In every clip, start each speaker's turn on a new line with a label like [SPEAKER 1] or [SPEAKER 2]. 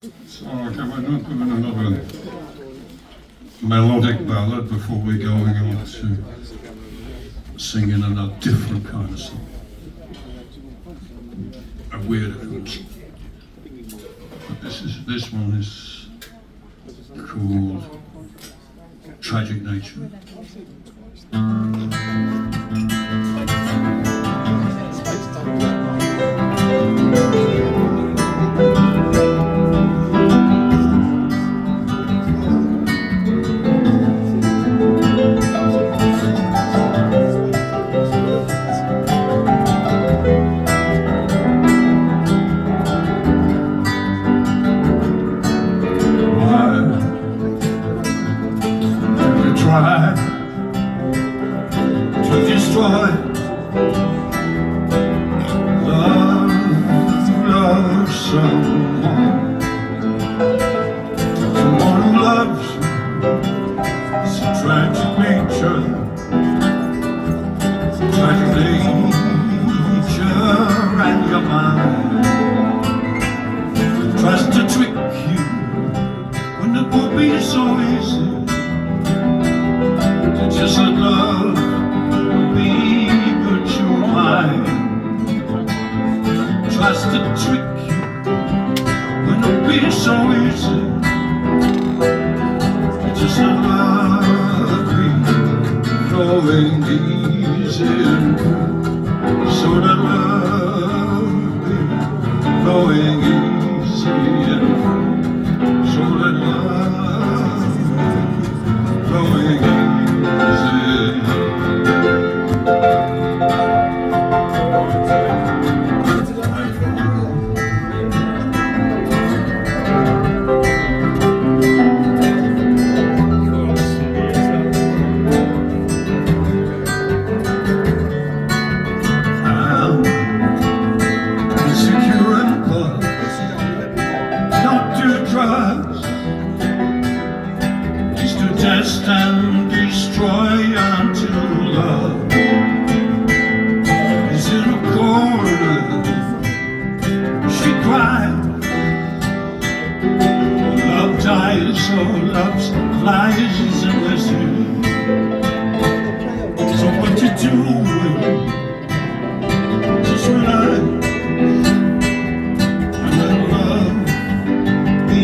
[SPEAKER 1] So okay, we're not doing another melodic ballad before we're going on to singing another different kind of song. A weirder kind of song. But this one is called Tragic Nature. To destroy love someone who loves you. It's a tragic nature, and your mind tries to trick you when it would be so easy. Just let love be, but your mind tries to trick you when it'll be so easy. Just let love be, flowing easy and free. So let love be, flowing easy and free. So let love be, flowing easy. Test and destroy until love is in a corner. She cried. Love dies, so love flies and listens. So what you doing? Just relax and let love be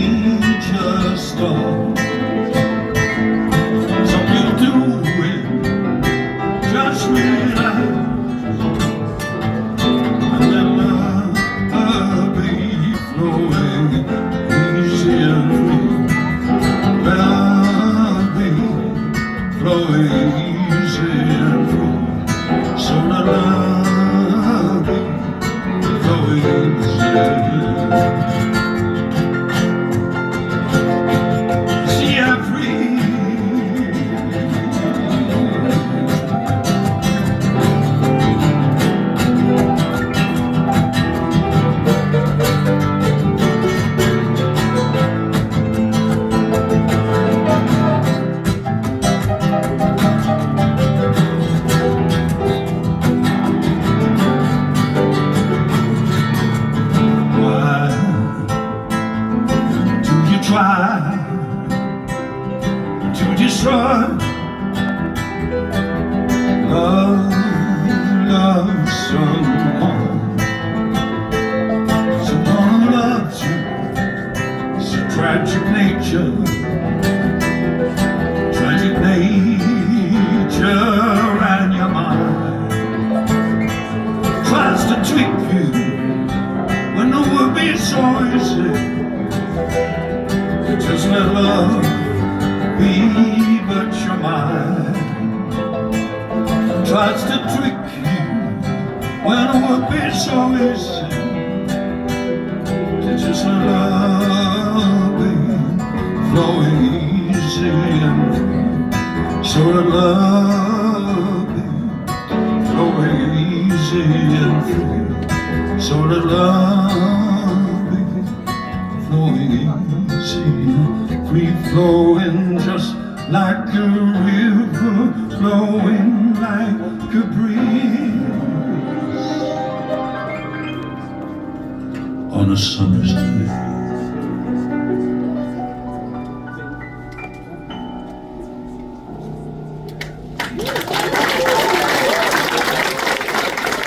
[SPEAKER 1] just all. Try to destroy love someone who loves you. It's a tragic nature, and your mind tries to trick you when the world be so easy. Just let love be, but your mind tries to trick you when it would be so easy. Just let love be, flowing easy and free. So let love be, flowing easy and free. So let love be, flowing easy, free flowing just like a river, flowing like a breeze on a summer's day.